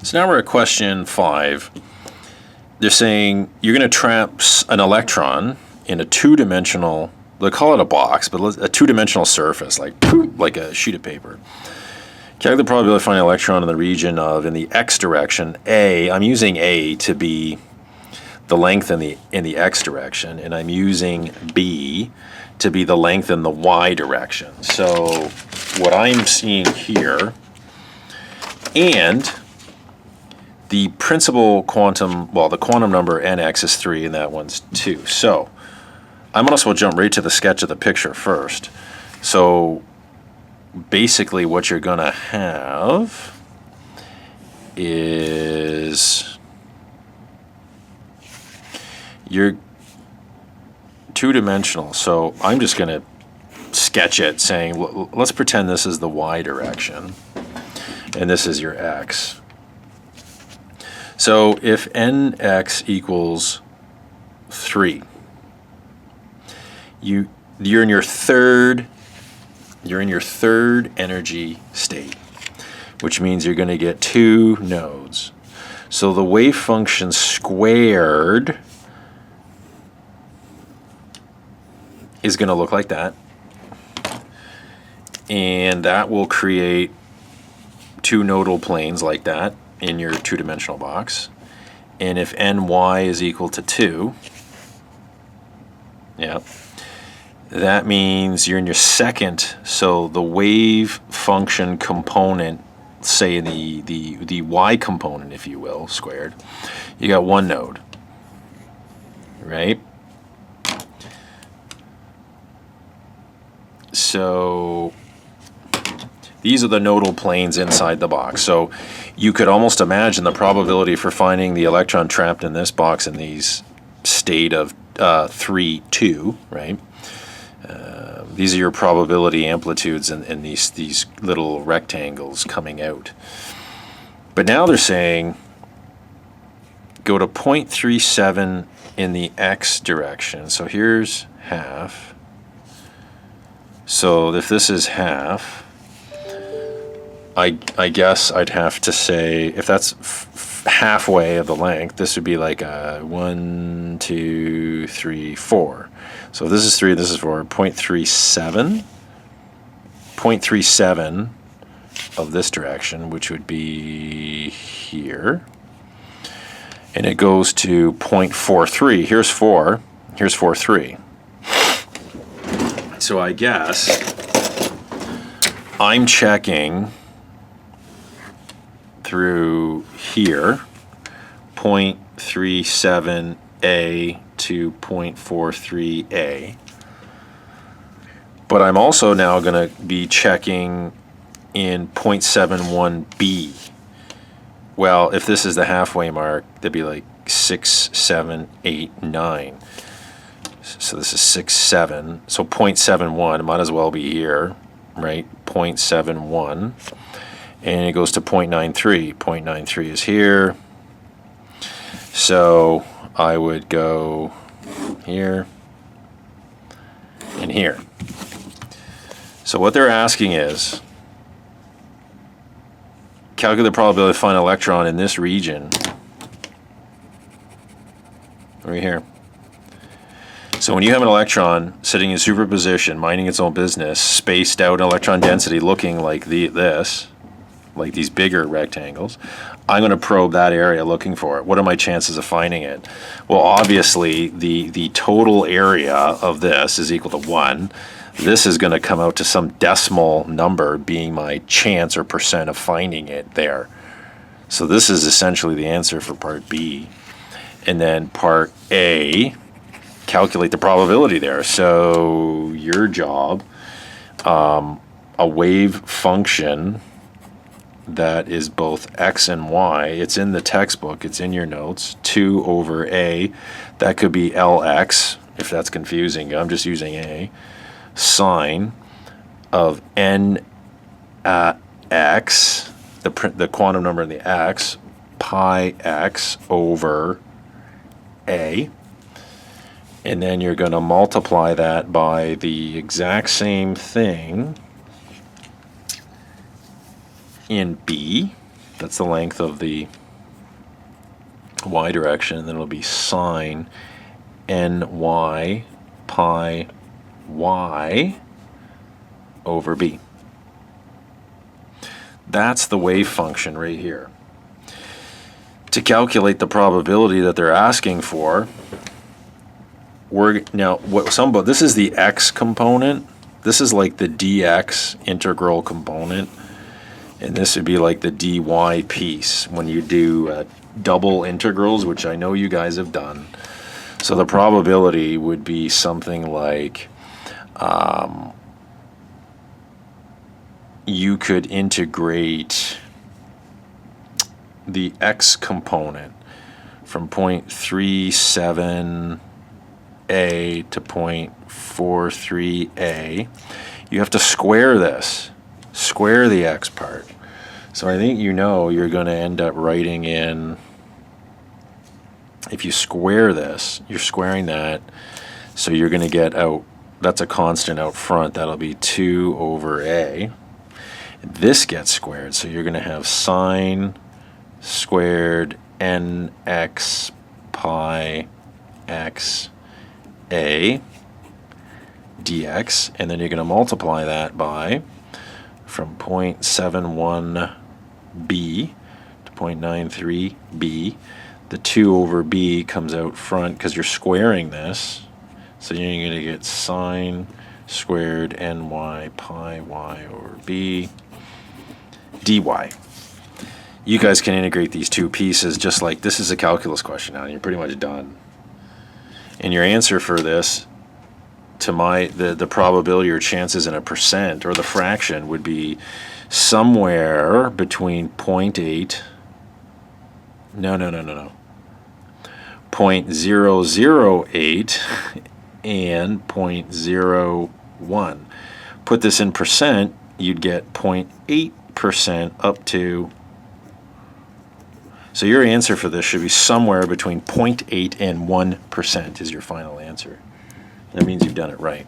So now we're at question 5. They're saying you're going to trap an electron in a two-dimensional, they call it a box, but a two-dimensional surface, like a sheet of paper. Calculate the probability of finding an electron in the region of, in the x direction, A. I'm using A to be the length in the x direction, and I'm using B to be the length in the y direction. So what I'm seeing here, and the principal quantum, well, the quantum number nx is 3, and that one's 2. So I might as well jump right to the sketch of the picture first. So basically what you're going to have is you're two-dimensional. So I'm just going to sketch it saying, let's pretend this is the y direction, and this is your x. So if nx equals 3, you're in your third energy state, which means you're going to get 2 nodes. So the wave function squared is going to look like that, and that will create 2 nodal planes like that in your two-dimensional box. And if ny is equal to 2, that means you're in your second, so the wave function component, say the y component, if you will, squared, you got 1 node, right? So these are the nodal planes inside the box. So you could almost imagine the probability for finding the electron trapped in this box in these state of 3, 2, right? These are your probability amplitudes in these little rectangles coming out. But now they're saying go to 0.37 in the x direction. So here's half. So if this is half, I guess I'd have to say, if that's halfway of the length, this would be like a 1, 2, 3, 4. So this is 3, this is 4, 0.37. 0.37 of this direction, which would be here. And it goes to 0.43. Here's 4. Here's 4.3. So I guess I'm checking through here, 0.37a to 0.43a. But I'm also now going to be checking in 0.71b. Well, if this is the halfway mark, that'd be like 6, 7, 8, 9. So this is 6, 7. So 0.71 might as well be here, right? 0.71. And it goes to 0.93. 0.93 is here. So I would go here and here. So what they're asking is, calculate the probability of finding an electron in this region, right here. So when you have an electron sitting in superposition, minding its own business, spaced out in electron density, looking like this, like these bigger rectangles, I'm going to probe that area looking for it. What are my chances of finding it? Well, obviously, the total area of this is equal to 1. This is going to come out to some decimal number being my chance or percent of finding it there. So this is essentially the answer for part B. And then part A, calculate the probability there. So your job, a wave function that is both x and y, it's in the textbook, it's in your notes, 2 over a, that could be Lx, if that's confusing, I'm just using a, sine of n x, the quantum number in the x, pi x over a, and then you're going to multiply that by the exact same thing in B, That's the length of the y direction, and then it'll be sine ny pi y over b. That's the wave function right here. To calculate the probability that they're asking for, this is the x component. This is like the dx integral component, and this would be like the dy piece when you do double integrals, which I know you guys have done. So the probability would be something like you could integrate the x component from 0.37a to 0.43a. You have to square this, square the x part. So I think you're going to end up writing in, if you square this, you're squaring that, so you're going to get out, that's a constant out front, that'll be 2 over a. This gets squared, so you're going to have sine squared nx pi x a dx, and then you're going to multiply that by, from 0.71b to 0.93b, the 2 over b comes out front because you're squaring this, so you're going to get sine squared ny pi y over b dy. You guys can integrate these two pieces just like this is a calculus question now, and you're pretty much done. And your answer for this, to the probability or chances in a percent or the fraction, would be somewhere between 0.8, 0.008 and 0.01. Put this in percent, you'd get 0.8% up to, so your answer for this should be somewhere between 0.8 and 1% is your final answer. That means you've done it right.